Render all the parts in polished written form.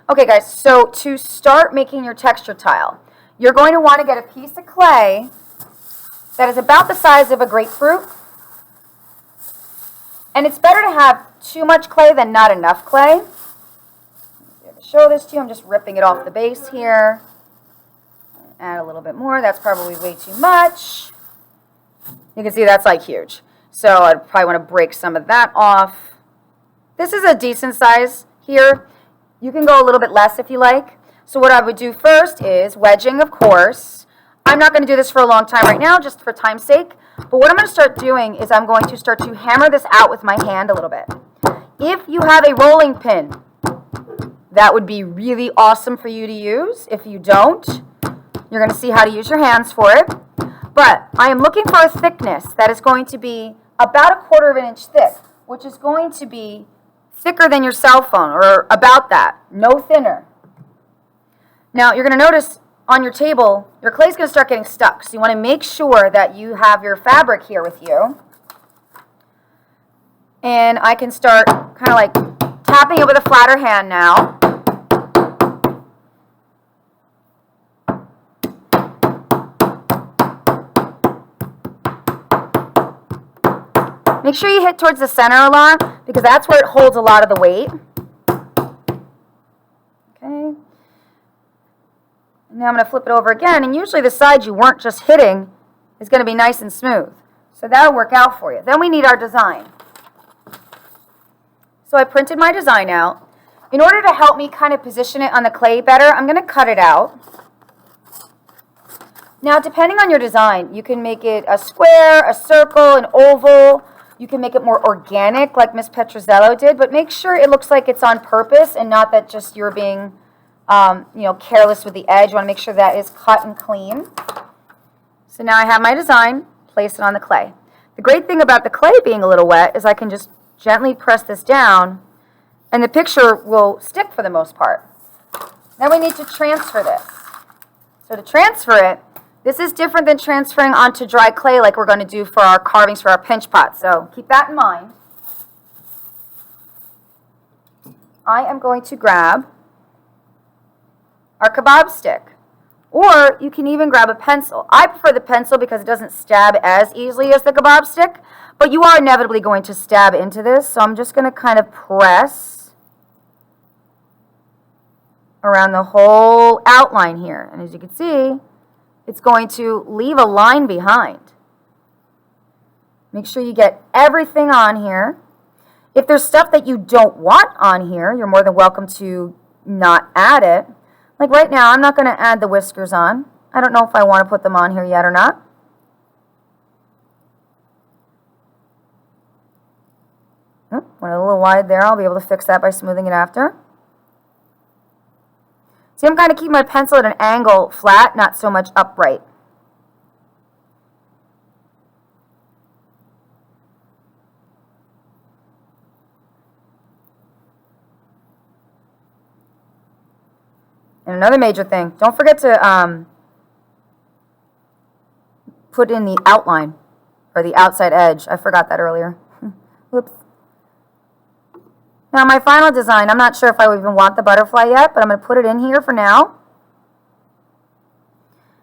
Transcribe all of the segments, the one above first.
Okay guys, so to start making your texture tile, you're going to want to get a piece of clay that is about the size of a grapefruit. And it's better to have too much clay than not enough clay. To show this to you, I'm just ripping it off the base here. Add a little bit more. That's probably way too much. You can see that's like huge. So I'd probably want to break some of that off. This is a decent size here. You can go a little bit less if you like. So what I would do first is wedging, of course. I'm not going to do this for a long time right now, just for time's sake. But what I'm going to start doing is I'm going to start to hammer this out with my hand a little bit. If you have a rolling pin, that would be really awesome for you to use. If you don't, you're going to see how to use your hands for it. But I am looking for a thickness that is going to be about 1/4 of an inch thick, which is going to be thicker than your cell phone, or about that, no thinner. Now, you're going to notice on your table, your clay is going to start getting stuck. So you want to make sure that you have your fabric here with you. And I can start kind of like tapping it with a flatter hand now. Make sure you hit towards the center a lot, because that's where it holds a lot of the weight. Okay. Now I'm going to flip it over again, and usually the side you weren't just hitting is going to be nice and smooth. So that'll work out for you. Then we need our design. So I printed my design out. In order to help me kind of position it on the clay better, I'm going to cut it out. Now, depending on your design, you can make it a square, a circle, an oval. You can make it more organic like Miss Petrozello did, but make sure it looks like it's on purpose and not that just you're being careless with the edge. You want to make sure that is cut and clean. So now I have my design, place it on the clay. The great thing about the clay being a little wet is I can just gently press this down and the picture will stick for the most part. Now we need to transfer this. So to transfer it, this is different than transferring onto dry clay like we're going to do for our carvings for our pinch pot. So keep that in mind. I am going to grab our kebab stick. Or you can even grab a pencil. I prefer the pencil because it doesn't stab as easily as the kebab stick. But you are inevitably going to stab into this. So I'm just going to kind of press around the whole outline here. And as you can see, it's going to leave a line behind. Make sure you get everything on here. If there's stuff that you don't want on here, you're more than welcome to not add it. Like right now, I'm not going to add the whiskers on. I don't know if I want to put them on here yet or not. Went a little wide there. I'll be able to fix that by smoothing it after. See, I'm kind of keeping my pencil at an angle flat, not so much upright. And another major thing, don't forget to put in the outline or the outside edge. I forgot that earlier. Whoops. Now my final design, I'm not sure if I even want the butterfly yet, but I'm going to put it in here for now.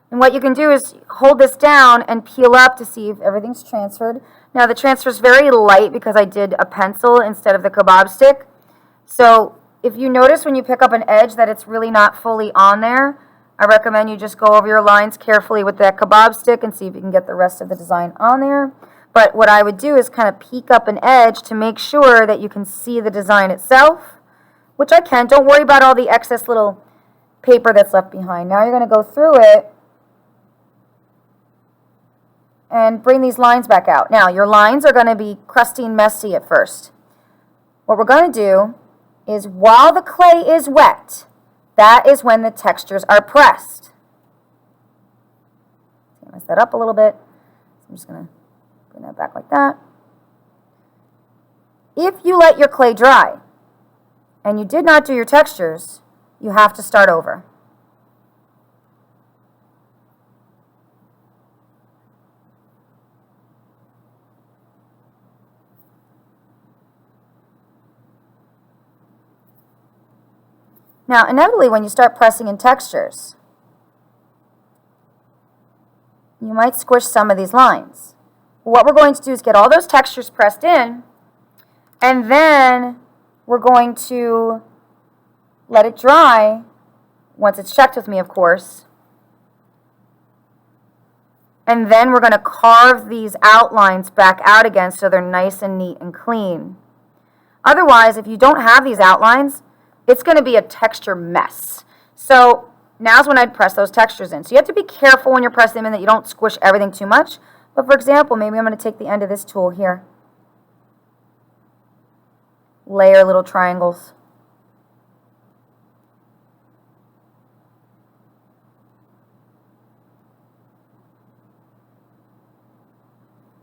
And what you can do is hold this down and peel up to see if everything's transferred. Now the transfer is very light because I did a pencil instead of the kebab stick. So if you notice when you pick up an edge that it's really not fully on there, I recommend you just go over your lines carefully with that kebab stick and see if you can get the rest of the design on there. But what I would do is kind of peek up an edge to make sure that you can see the design itself, which I can. Don't worry about all the excess little paper that's left behind. Now you're going to go through it and bring these lines back out. Now your lines are going to be crusty and messy at first. What we're going to do is while the clay is wet, that is when the textures are pressed. Mess that up a little bit. I'm just going to bring that back like that. If you let your clay dry and you did not do your textures, you have to start over. Now, inevitably, when you start pressing in textures, you might squish some of these lines. What we're going to do is get all those textures pressed in, and then we're going to let it dry, once it's checked with me, of course. And then we're going to carve these outlines back out again so they're nice and neat and clean. Otherwise, if you don't have these outlines, it's going to be a texture mess. So now's when I'd press those textures in. So you have to be careful when you're pressing them in that you don't squish everything too much. But for example, maybe I'm going to take the end of this tool here. Layer little triangles.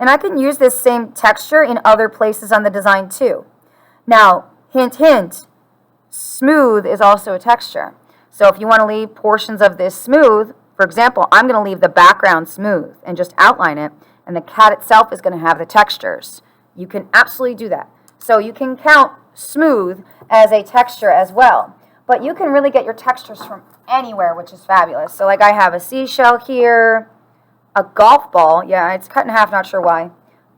And I can use this same texture in other places on the design too. Now, hint, hint, smooth is also a texture. So if you want to leave portions of this smooth, for example, I'm going to leave the background smooth and just outline it, and the cat itself is going to have the textures. You can absolutely do that. So you can count smooth as a texture as well. But you can really get your textures from anywhere, which is fabulous. So like I have a seashell here, a golf ball. Yeah, it's cut in half, not sure why.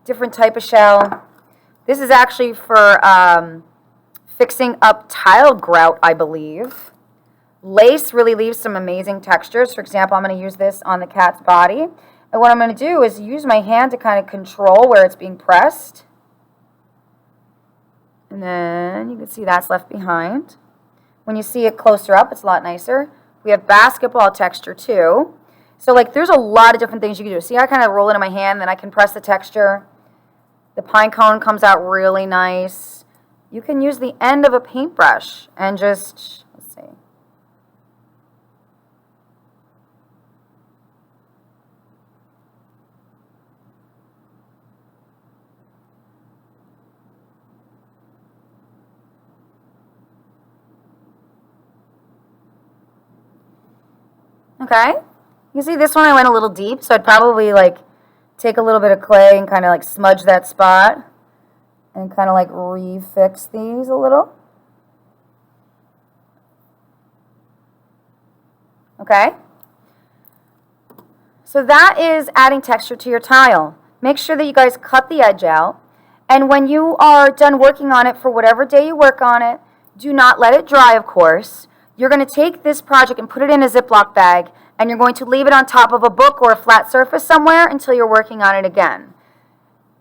Different type of shell. This is actually for fixing up tile grout, I believe. Lace really leaves some amazing textures. For example, I'm going to use this on the cat's body. And what I'm going to do is use my hand to kind of control where it's being pressed. And then you can see that's left behind. When you see it closer up, it's a lot nicer. We have basketball texture too. So like there's a lot of different things you can do. See, I kind of roll it in my hand, then I can press the texture. The pine cone comes out really nice. You can use the end of a paintbrush and just, let's see. Okay. You see this one I went a little deep, so I'd probably like take a little bit of clay and kind of like smudge that spot and kind of like refix these a little. Okay? So that is adding texture to your tile. Make sure that you guys cut the edge out, and when you are done working on it for whatever day you work on it, do not let it dry, of course. You're going to take this project and put it in a Ziploc bag, and you're going to leave it on top of a book or a flat surface somewhere until you're working on it again.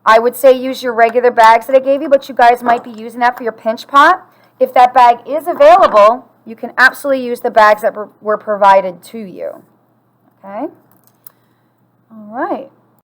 I would say use your regular bags that I gave you, but you guys might be using that for your pinch pot. If that bag is available, you can absolutely use the bags that were provided to you. Okay?